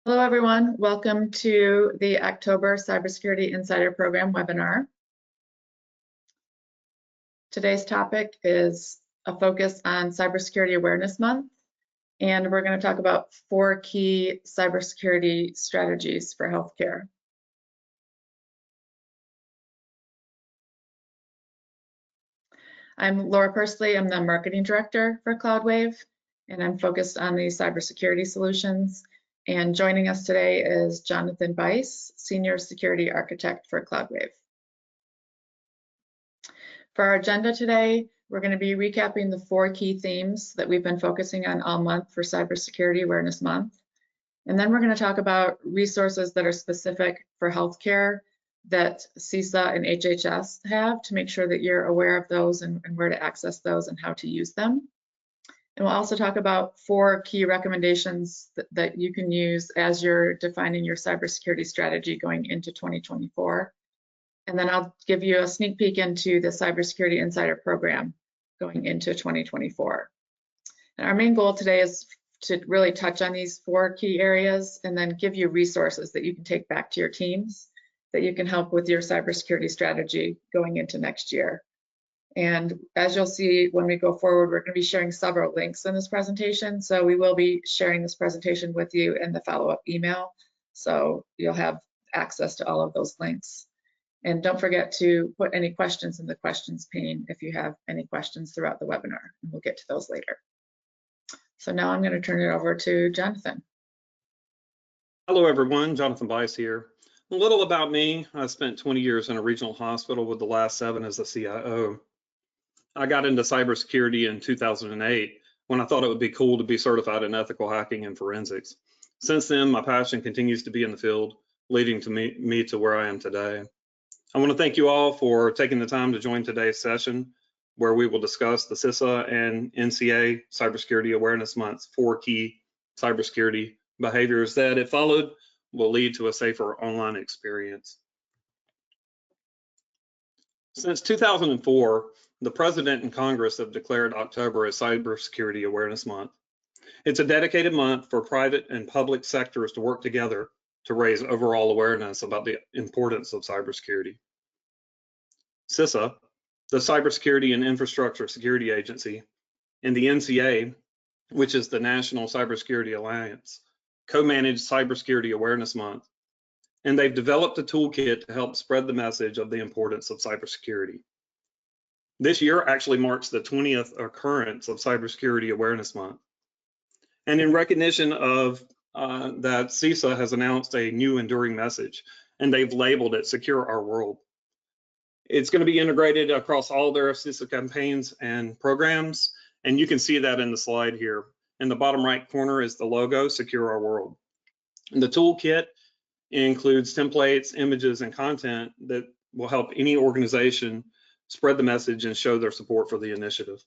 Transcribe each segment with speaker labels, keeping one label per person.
Speaker 1: Hello, everyone. Welcome to the October Cybersecurity Insider Program webinar. Today's topic is a focus on Cybersecurity Awareness Month, and we're going to talk about 4 key cybersecurity strategies for healthcare. I'm Laura Pursley. I'm the Marketing Director for CloudWave, and I'm focused on the cybersecurity solutions. And joining us today is Jonathan Bice, Senior Security Architect for CloudWave. For our agenda today, we're going to be recapping the 4 key themes that we've been focusing on all month for Cybersecurity Awareness Month. And then we're going to talk about resources that are specific for healthcare that CISA and HHS have to make sure that you're aware of those and where to access those and how to use them. And we'll also talk about 4 key recommendations that you can use as you're defining your cybersecurity strategy going into 2024. And then I'll give you a sneak peek into the Cybersecurity Insider Program going into 2024. And our main goal today is to really touch on these 4 key areas and then give you resources that you can take back to your teams that you can help with your cybersecurity strategy going into next year. And as you'll see when we go forward, we're going to be sharing several links in this presentation. So we will be sharing this presentation with you in the follow-up email. So you'll have access to all of those links. And don't forget to put any questions in the questions pane if you have any questions throughout the webinar, and we'll get to those later. So now I'm going to turn it over to Jonathan.
Speaker 2: Hello, everyone. Jonathan Bice here. A little about me. I spent 20 years in a regional hospital with the last 7 as the CIO. I got into cybersecurity in 2008 when I thought it would be cool to be certified in ethical hacking and forensics. Since then, my passion continues to be in the field, leading to me to where I am today. I want to thank you all for taking the time to join today's session, where we will discuss the CISA and NCA Cybersecurity Awareness Month's 4 key cybersecurity behaviors that, if followed, will lead to a safer online experience. Since 2004, the President and Congress have declared October as Cybersecurity Awareness Month. It's a dedicated month for private and public sectors to work together to raise overall awareness about the importance of cybersecurity. CISA, the Cybersecurity and Infrastructure Security Agency, and the NCA, which is the National Cybersecurity Alliance, co-manage Cybersecurity Awareness Month, and they've developed a toolkit to help spread the message of the importance of cybersecurity. This year actually marks the 20th occurrence of Cybersecurity Awareness Month. And in recognition of that, CISA has announced a new enduring message, and they've labeled it Secure Our World. It's going to be integrated across all their CISA campaigns and programs, and you can see that in the slide here. In the bottom right corner is the logo, Secure Our World. And the toolkit includes templates, images, and content that will help any organization spread the message and show their support for the initiative.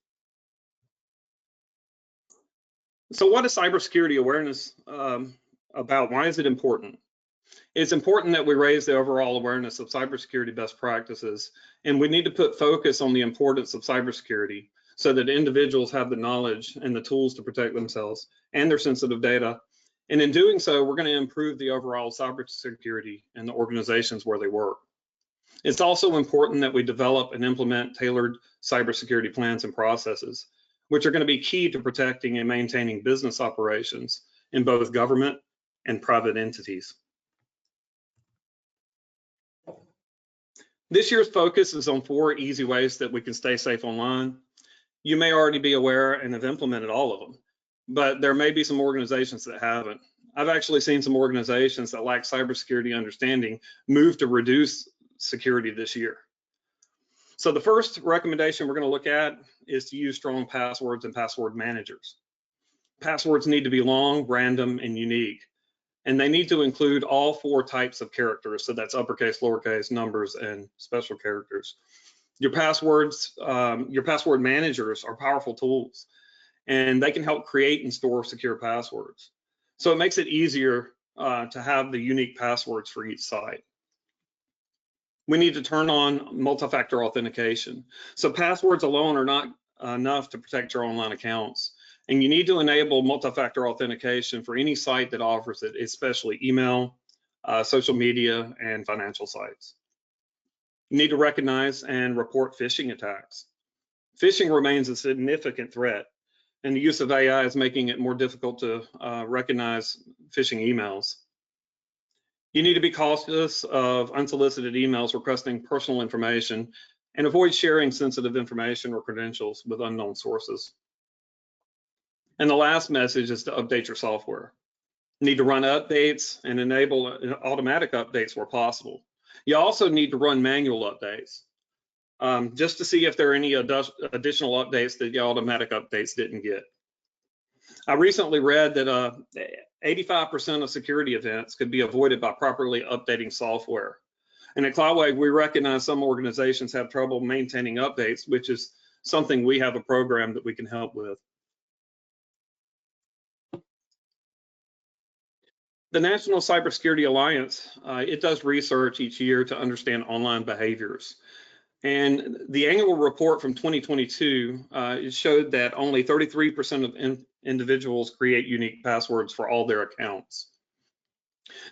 Speaker 2: So what is cybersecurity awareness about? Why is it important? It's important that we raise the overall awareness of cybersecurity best practices, and we need to put focus on the importance of cybersecurity so that individuals have the knowledge and the tools to protect themselves and their sensitive data. And in doing so, we're going to improve the overall cybersecurity in the organizations where they work. It's also important that we develop and implement tailored cybersecurity plans and processes, which are going to be key to protecting and maintaining business operations in both government and private entities. This year's focus is on 4 easy ways that we can stay safe online. You may already be aware and have implemented all of them, but there may be some organizations that haven't. I've actually seen some organizations that lack cybersecurity understanding move to reduce security this year. So the first recommendation we're going to look at is to use strong passwords and password managers. Passwords need to be long, random, and unique, and they need to include all 4 types of characters. So that's uppercase, lowercase, numbers, and special characters. Your password managers are powerful tools, and they can help create and store secure passwords. So it makes it easier to have the unique passwords for each site. We need to turn on multi-factor authentication. So passwords alone are not enough to protect your online accounts. And you need to enable multi-factor authentication for any site that offers it, especially email, social media, and financial sites. You need to recognize and report phishing attacks. Phishing remains a significant threat, and the use of AI is making it more difficult to recognize phishing emails. You need to be cautious of unsolicited emails requesting personal information and avoid sharing sensitive information or credentials with unknown sources. And the last message is to update your software. You need to run updates and enable automatic updates where possible. You also need to run manual updates just to see if there are any additional updates that the automatic updates didn't get. I recently read that 85% of security events could be avoided by properly updating software. And at Cloudwave, we recognize some organizations have trouble maintaining updates, which is something we have a program that we can help with. The National Cybersecurity Alliance, it does research each year to understand online behaviors. And the annual report from 2022 it showed that only 33% of individuals create unique passwords for all their accounts.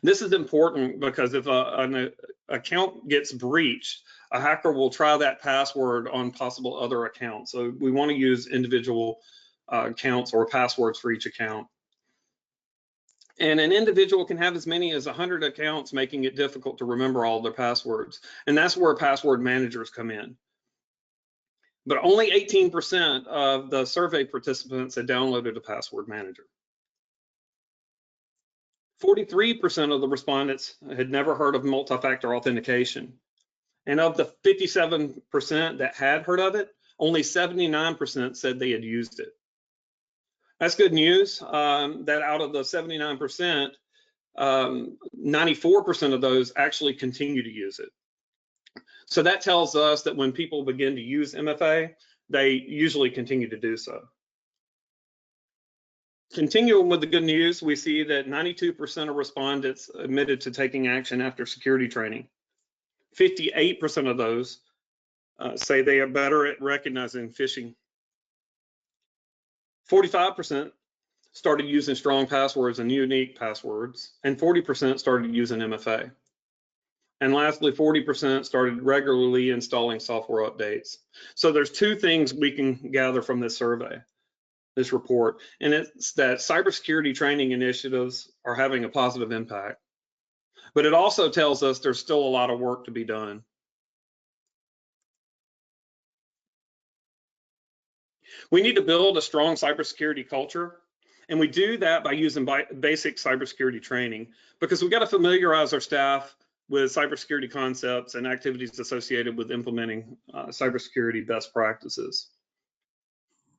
Speaker 2: This is important because if an account gets breached, a hacker will try that password on possible other accounts. So we want to use individual accounts or passwords for each account. And an individual can have as many as 100 accounts, making it difficult to remember all their passwords. And that's where password managers come in. But only 18% of the survey participants had downloaded a password manager. 43% of the respondents had never heard of multi-factor authentication. And of the 57% that had heard of it, only 79% said they had used it. That's good news, that out of the 79%, 94% of those actually continue to use it. So that tells us that when people begin to use MFA, they usually continue to do so. Continuing with the good news, we see that 92% of respondents admitted to taking action after security training. 58% of those say they are better at recognizing phishing. 45% started using strong passwords and unique passwords, and 40% started using MFA. And lastly, 40% started regularly installing software updates. So there's two things we can gather from this survey, this report, and it's that cybersecurity training initiatives are having a positive impact. But it also tells us there's still a lot of work to be done. We need to build a strong cybersecurity culture, and we do that by using basic cybersecurity training, because we've got to familiarize our staff with cybersecurity concepts and activities associated with implementing cybersecurity best practices.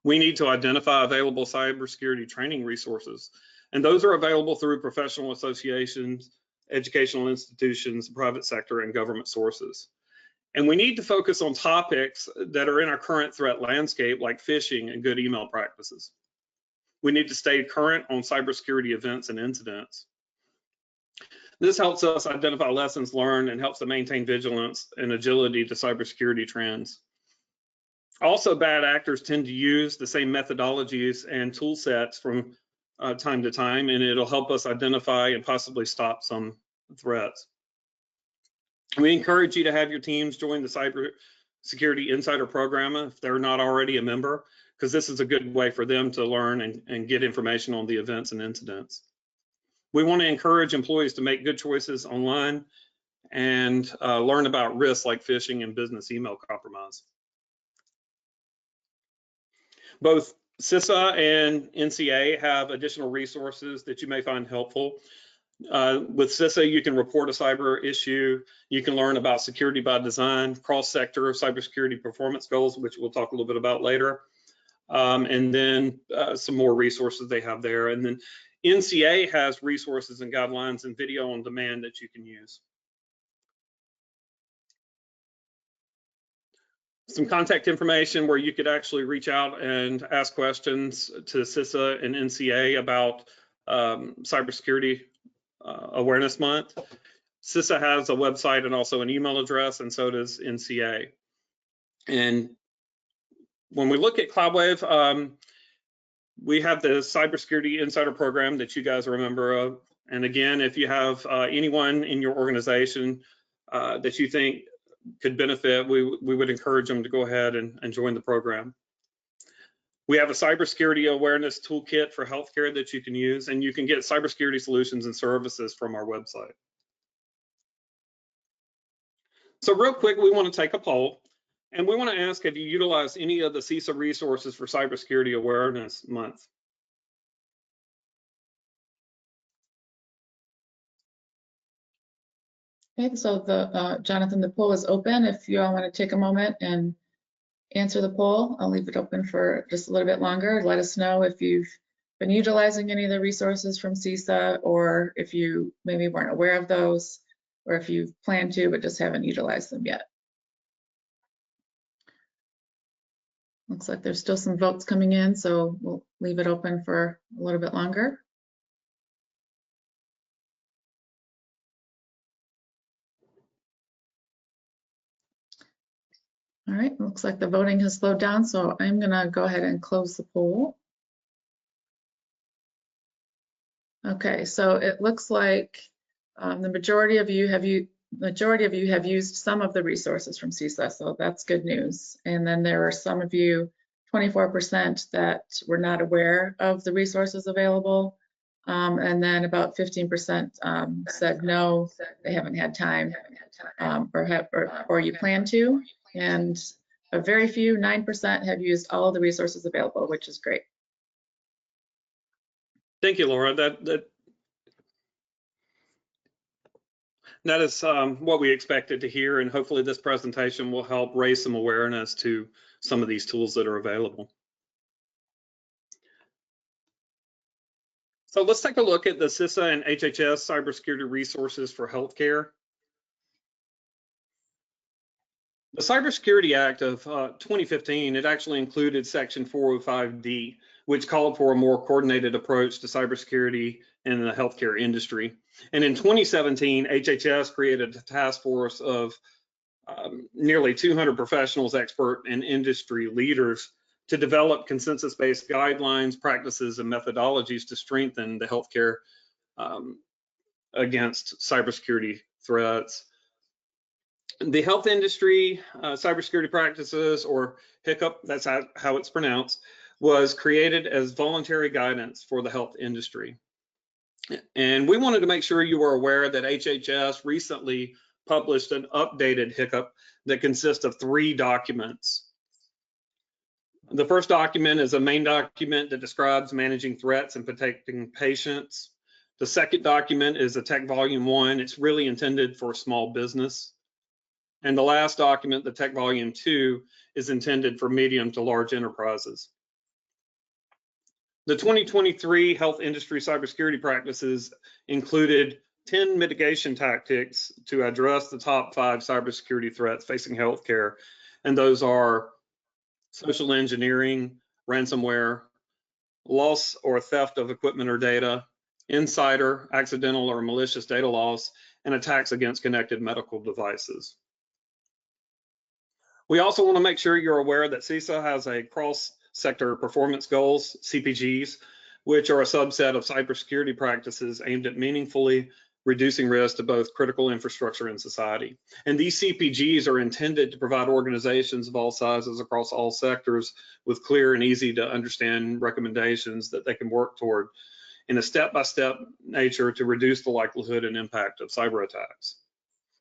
Speaker 2: We need to identify available cybersecurity training resources, and those are available through professional associations, educational institutions, private sector, and government sources. And we need to focus on topics that are in our current threat landscape, like phishing and good email practices. We need to stay current on cybersecurity events and incidents. This helps us identify lessons learned and helps to maintain vigilance and agility to cybersecurity trends. Also, bad actors tend to use the same methodologies and tool sets from time to time, and it'll help us identify and possibly stop some threats. We encourage you to have your teams join the Cybersecurity Insider Program if they're not already a member, because this is a good way for them to learn and get information on the events and incidents. We want to encourage employees to make good choices online and learn about risks like phishing and business email compromise. Both CISA and NCA have additional resources that you may find helpful. With CISA, you can report a cyber issue. You can learn about security by design, cross-sector cybersecurity performance goals, which we'll talk a little bit about later. And then some more resources they have there. And then NCA has resources and guidelines and video on demand that you can use. Some contact information where you could actually reach out and ask questions to CISA and NCA about Cybersecurity Awareness Month. CISA has a website and also an email address, and so does NCA. And when we look at Cloudwave, We have the Cybersecurity Insider Program that you guys are a member of. And again, if you have anyone in your organization that you think could benefit, we would encourage them to go ahead and join the program. We have a cybersecurity awareness toolkit for healthcare that you can use, and you can get cybersecurity solutions and services from our website. So real quick, we want to take a poll, and we want to ask, have you utilized any of the CISA resources for Cybersecurity Awareness Month?
Speaker 1: Okay, so Jonathan, the poll is open. If you all want to take a moment and answer the poll, I'll leave it open for just a little bit longer. Let us know if you've been utilizing any of the resources from CISA, or if you maybe weren't aware of those, or if you plan to but just haven't utilized them yet. Looks like there's still some votes coming in, so we'll leave it open for a little bit longer. All right, looks like the voting has slowed down, so I'm gonna go ahead and close the poll. Okay, so it looks like the majority of you have used some of the resources from CISA, so that's good news. And then there are some of you, 24%, that were not aware of the resources available. And then about 15% said no, they haven't had time, or you plan to. And a very few, 9%, have used all of the resources available, which is great.
Speaker 2: Thank you, Laura. That is what we expected to hear, and hopefully this presentation will help raise some awareness to some of these tools that are available. So let's take a look at the CISA and HHS cybersecurity resources for healthcare. The Cybersecurity Act of 2015, it actually included Section 405D, which called for a more coordinated approach to cybersecurity in the healthcare industry. And in 2017, HHS created a task force of nearly 200 professionals, expert, and industry leaders to develop consensus-based guidelines, practices, and methodologies to strengthen the healthcare against cybersecurity threats. The health industry cybersecurity practices, or HICCUP, that's how it's pronounced, was created as voluntary guidance for the health industry. And we wanted to make sure you were aware that HHS recently published an updated HICCUP that consists of 3 documents. The first document is a main document that describes managing threats and protecting patients. The second document is a Tech Volume 1. It's really intended for small business. And the last document, the Tech Volume 2, is intended for medium to large enterprises. The 2023 health industry cybersecurity practices included 10 mitigation tactics to address the top 5 cybersecurity threats facing healthcare. And those are social engineering, ransomware, loss or theft of equipment or data, insider, accidental or malicious data loss, and attacks against connected medical devices. We also want to make sure you're aware that CISA has a cross-sector performance goals, CPGs, which are a subset of cybersecurity practices aimed at meaningfully reducing risk to both critical infrastructure and society. And these CPGs are intended to provide organizations of all sizes across all sectors with clear and easy to understand recommendations that they can work toward in a step-by-step nature to reduce the likelihood and impact of cyber attacks.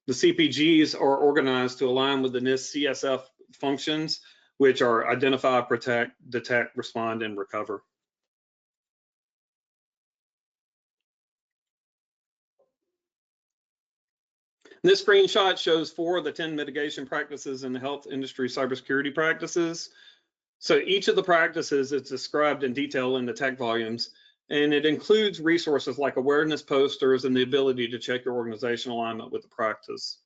Speaker 2: The CPGs are organized to align with the NIST CSF functions, which are identify, protect, detect, respond, and recover. This screenshot shows 4 of the 10 mitigation practices in the health industry cybersecurity practices. So each of the practices is described in detail in the tech volumes, and it includes resources like awareness posters and the ability to check your organization alignment with the practice.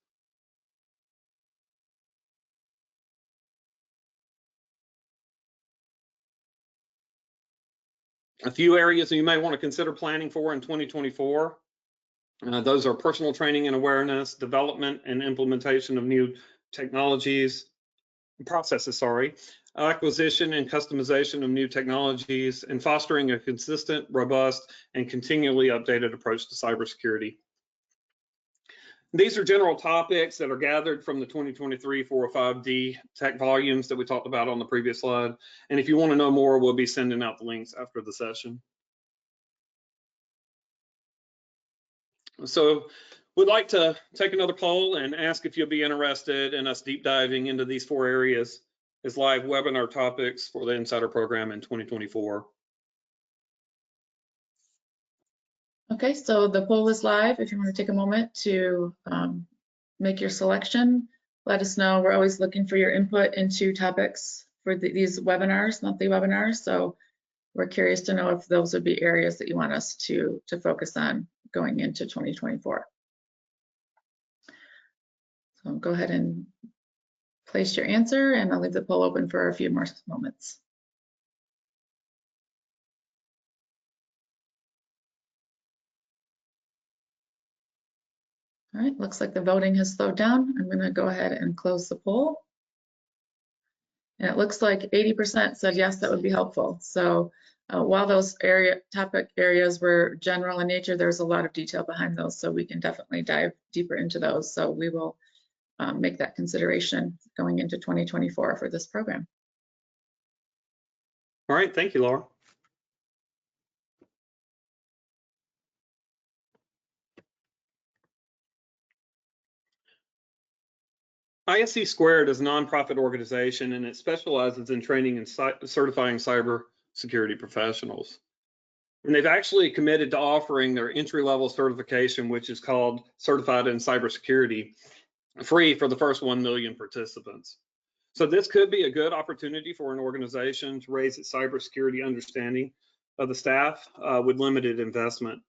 Speaker 2: A few areas that you may want to consider planning for in 2024. Those are personal training and awareness, development and implementation of new technologies, acquisition and customization of new technologies, and fostering a consistent, robust, and continually updated approach to cybersecurity. These are general topics that are gathered from the 2023 405D tech volumes that we talked about on the previous slide. And if you want to know more, we'll be sending out the links after the session. So we'd like to take another poll and ask if you'll be interested in us deep diving into these 4 areas as live webinar topics for the Insider program in 2024.
Speaker 1: Okay, so the poll is live. If you want to take a moment to make your selection, let us know. We're always looking for your input into topics for these webinars, monthly webinars. So we're curious to know if those would be areas that you want us to focus on going into 2024. So go ahead and place your answer, and I'll leave the poll open for a few more moments. All right, looks like the voting has slowed down. I'm going to go ahead and close the poll. And it looks like 80% said yes, that would be helpful. So while those topic areas were general in nature, there's a lot of detail behind those, so we can definitely dive deeper into those. So we will make that consideration going into 2024 for this program.
Speaker 2: All right, thank you, Laura. ISC Squared is a nonprofit organization, and it specializes in training and certifying cybersecurity professionals. And they've actually committed to offering their entry-level certification, which is called Certified in Cybersecurity, free for the first 1 million participants. So this could be a good opportunity for an organization to raise its cybersecurity understanding of the staff with limited investment.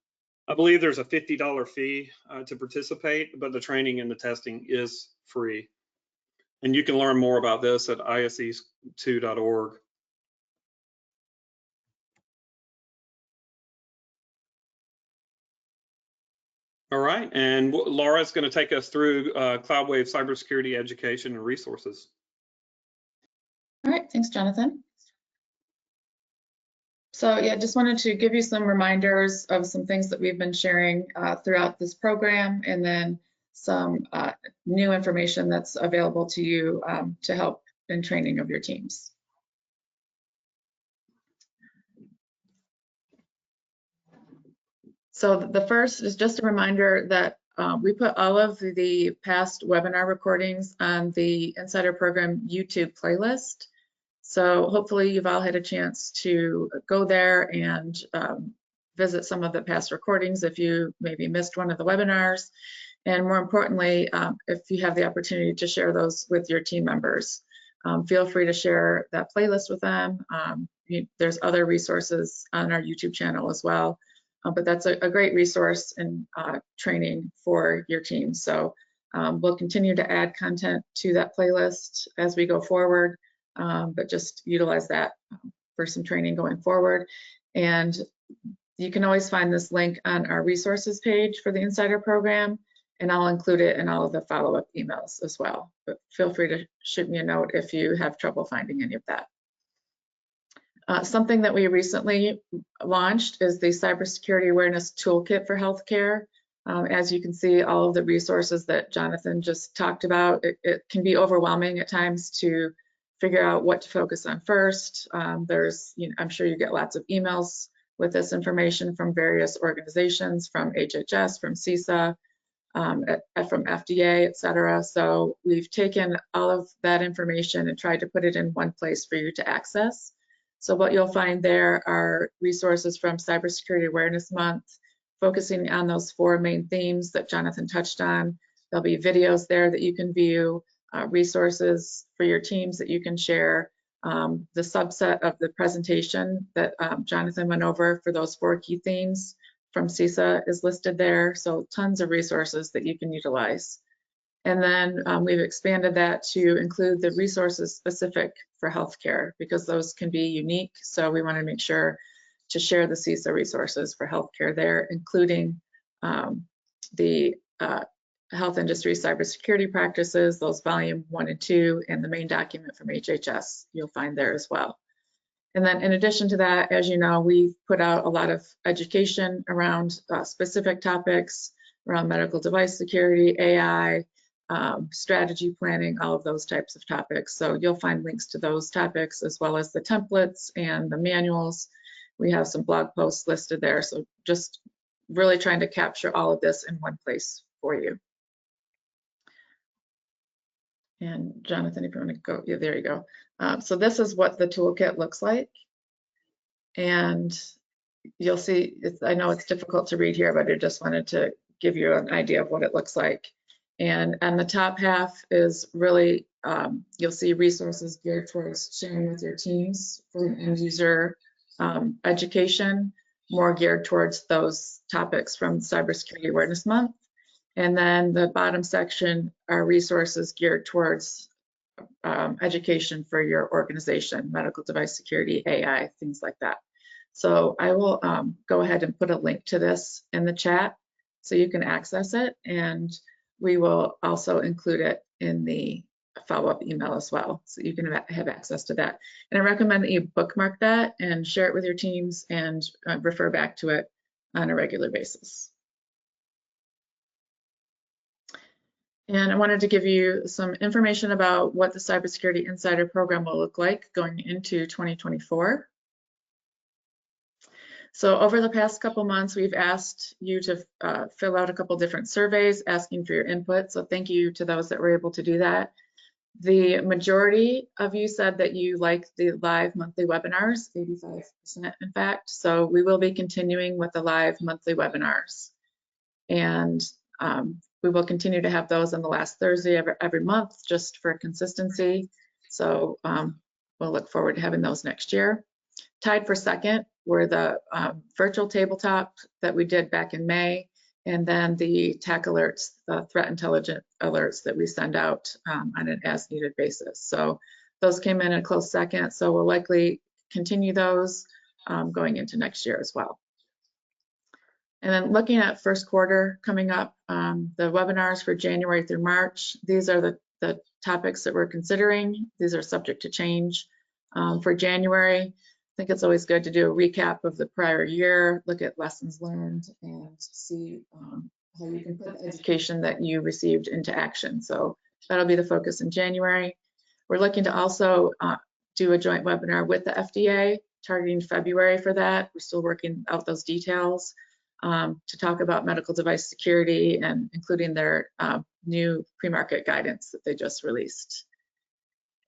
Speaker 2: I believe there's a $50 fee to participate, but the training and the testing is free. And you can learn more about this at ise2.org. All right, and Laura's going to take us through CloudWave cybersecurity education and resources.
Speaker 1: All right, thanks, Jonathan. So yeah, just wanted to give you some reminders of some things that we've been sharing throughout this program, and then some new information that's available to you to help in training of your teams. So the first is just a reminder that we put all of the past webinar recordings on the Insider Program YouTube playlist. So hopefully you've all had a chance to go there and visit some of the past recordings if you maybe missed one of the webinars. And more importantly, if you have the opportunity to share those with your team members, feel free to share that playlist with them. There's other resources on our YouTube channel as well, but that's a great resource and training for your team. So we'll continue to add content to that playlist as we go forward, but just utilize that for some training going forward. And you can always find this link on our resources page for the Insider program, and I'll include it in all of the follow-up emails as well. But feel free to shoot me a note if you have trouble finding any of that. Something that we recently launched is the Cybersecurity Awareness Toolkit for Healthcare. As you can see, all of the resources that Jonathan just talked about, it can be overwhelming at times to figure out what to focus on first. I'm sure you get lots of emails with this information from various organizations, from HHS, from CISA, from FDA, et cetera. So we've taken all of that information and tried to put it in one place for you to access. So what you'll find there are resources from Cybersecurity Awareness Month, focusing on those 4 main themes that Jonathan touched on. There'll be videos there that you can view, resources for your teams that you can share. The subset of the presentation that Jonathan went over for those 4 key themes from CISA is listed there. So tons of resources that you can utilize. And then we've expanded that to include the resources specific for healthcare, because those can be unique. So we want to make sure to share the CISA resources for healthcare there, including the health industry cybersecurity practices, those volume 1 and 2, and the main document from HHS you'll find there as well. And then in addition to that, as you know, we've put out a lot of education around specific topics around medical device security, AI, strategy planning, all of those types of topics. So you'll find links to those topics as well as the templates and the manuals. We have some blog posts listed there. So just really trying to capture all of this in one place for you. And Jonathan, if you want to go, yeah, there you go. So this is what the toolkit looks like. And you'll see, I know it's difficult to read here, but I just wanted to give you an idea of what it looks like. And on the top half is really, you'll see resources geared towards sharing with your teams for end user education, more geared towards those topics from Cybersecurity Awareness Month. And then the bottom section are resources geared towards education for your organization, medical device security, AI, things like that. So I will go ahead and put a link to this in the chat so you can access it, and we will also include it in the follow-up email as well, so you can have access to that. And I recommend that you bookmark that and share it with your teams and refer back to it on a regular basis. And I wanted to give you some information about what the Cybersecurity Insider program will look like going into 2024. So over the past couple months, we've asked you to fill out a couple different surveys asking for your input. So thank you to those that were able to do that. The majority of you said that you like the live monthly webinars, 85% in fact. So we will be continuing with the live monthly webinars. And we will continue to have those on the last Thursday every month just for consistency. So we'll look forward to having those next year. Tied for second were the virtual tabletop that we did back in May, and then the TAC alerts, the threat intelligence alerts that we send out on an as needed basis. So those came in a close second, so we'll likely continue those going into next year as well. And then looking at first quarter coming up, the webinars for January through March, these are the topics that we're considering. These are subject to change. For January, I think it's always good to do a recap of the prior year, look at lessons learned, and see how you can put the education that you received into action. So that'll be the focus in January. We're looking to also do a joint webinar with the FDA, targeting February for that. We're still working out those details. To talk about medical device security and including their new pre-market guidance that they just released.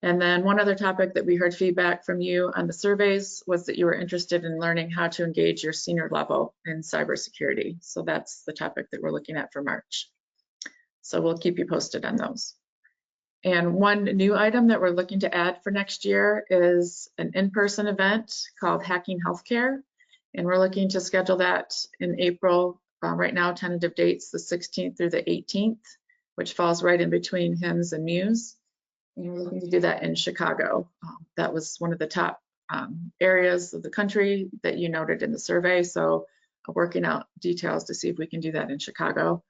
Speaker 1: And then one other topic that we heard feedback from you on the surveys was that you were interested in learning how to engage your senior level in cybersecurity. So that's the topic that we're looking at for March. So we'll keep you posted on those. And one new item that we're looking to add for next year is an in-person event called Hacking Healthcare. And we're looking to schedule that in April. Right now, tentative dates the 16th through the 18th, which falls right in between HIMSS and Muse. And we're looking to do that in Chicago. That was one of the top areas of the country that you noted in the survey. So working out details to see if we can do that in Chicago.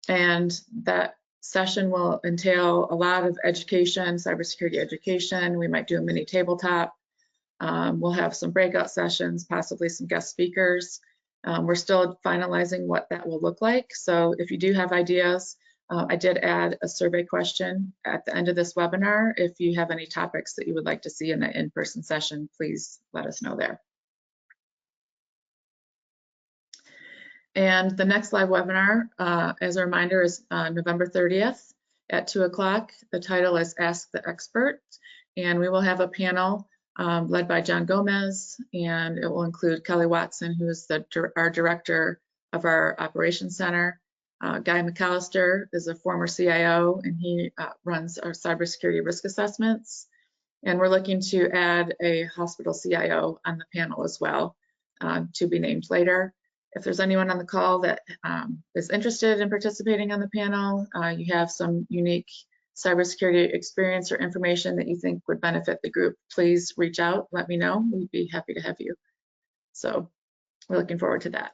Speaker 1: And that session will entail a lot of education, cybersecurity education. We might do a mini tabletop. We'll have some breakout sessions, possibly some guest speakers. We're still finalizing what that will look like. So if you do have ideas, I did add a survey question at the end of this webinar. If you have any topics that you would like to see in the in-person session, please let us know there. And the next live webinar, as a reminder, is November 30th at 2 o'clock. The title is Ask the Expert, and we will have a panel led by John Gomez, and it will include Kelly Watson, who is our director of our operations center. Guy McAllister is a former CIO, and he runs our cybersecurity risk assessments. And we're looking to add a hospital CIO on the panel as well, to be named later. If there's anyone on the call that is interested in participating on the panel, you have some unique cybersecurity experience or information that you think would benefit the group, please reach out, let me know. We'd be happy to have you. So we're looking forward to that.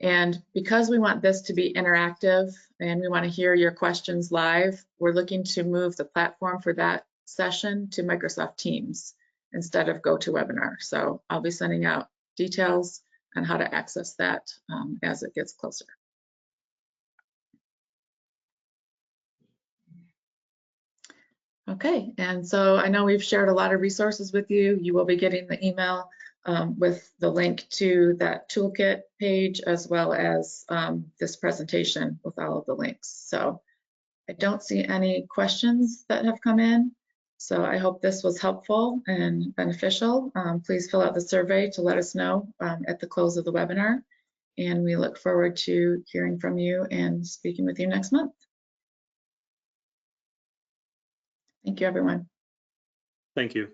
Speaker 1: And because we want this to be interactive and we want to hear your questions live, we're looking to move the platform for that session to Microsoft Teams instead of GoToWebinar. So I'll be sending out details on how to access that as it gets closer. Okay, and so I know we've shared a lot of resources with you. You will be getting the email with the link to that toolkit page, as well as this presentation with all of the links. So I don't see any questions that have come in. So I hope this was helpful and beneficial. Please fill out the survey to let us know at the close of the webinar. And we look forward to hearing from you and speaking with you next month. Thank you, everyone.
Speaker 2: Thank you.